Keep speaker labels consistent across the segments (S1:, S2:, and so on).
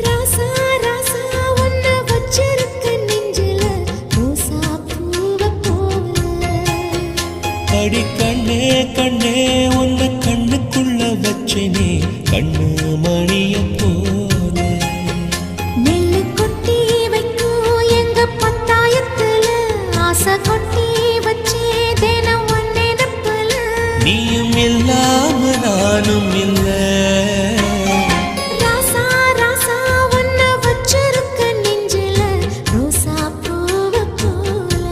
S1: ராசா ராசா உன்னை வச்சிருக்க நெஞ்சில ரோசா பூவ போல
S2: அடி கண்ணே கண்ணே உன்னை கண்ணுக்குள்ள வச்சேனே கண்ணு மணிய போல
S1: நெல்லு கொட்டி வைக்கும் எங்க பத்தாயத்துல ஆசை கொட்டி வச்சே தினம் ஒன்னே நப்பல
S2: நீயும் இல்லாம நானும் இல்ல
S1: ராசா ராசா உன்னை வச்சிருக்க நெஞ்சில ரோசா பூவ போல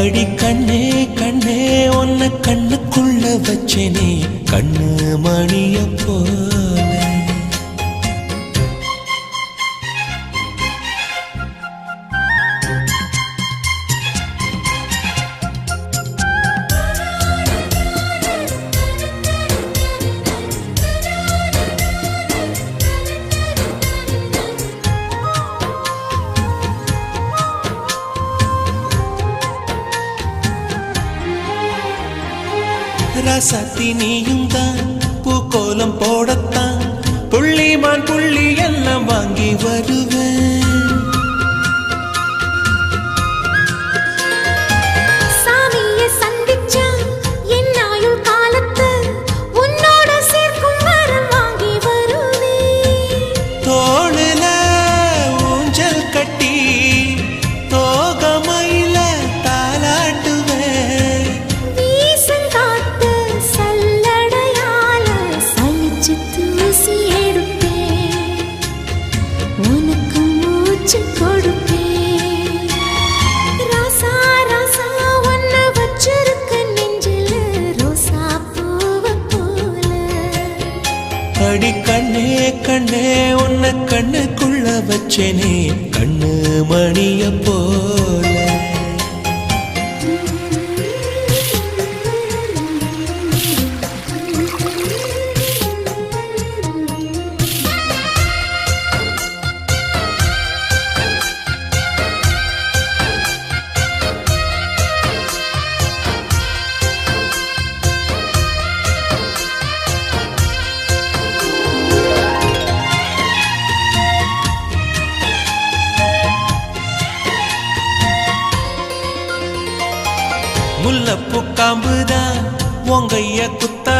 S2: அடி கண்ணே கண்ணே உன்னை கண்ணுக்குள்ள வச்சேனே கண்ணு மணிய போல ரசத்தி நீயும் தான் பூக்கோலம் போடத்தான் புள்ளிமான் புள்ளி எல்லாம் வாங்கி வருவேன்
S1: சாமியை சந்திச்சா என் ஆயுள் காலத்து உன்னோட சேர்க்கும் வரம் வாங்கி வருவேன்
S2: தோளுல ஊஞ்சல் கட்டி தோகமையில தாலாட்டுவேன்
S1: வீசங்காத்து சல்லடையால சலிச்சு தூசி எடுப்பேன் உனக்கு மூச்சு கொடுப்பேன் ராசா ராசா உன்னை வச்சிருக்க நெஞ்சில ரோசா பூவ போல
S2: அடி கண்ணே கண்ணே உன்னை கண்ணுக்குள்ள வச்சேனே கண்ணு மணிய போல முல்லப்பூ காம்புதான் உங்கைய குத்தா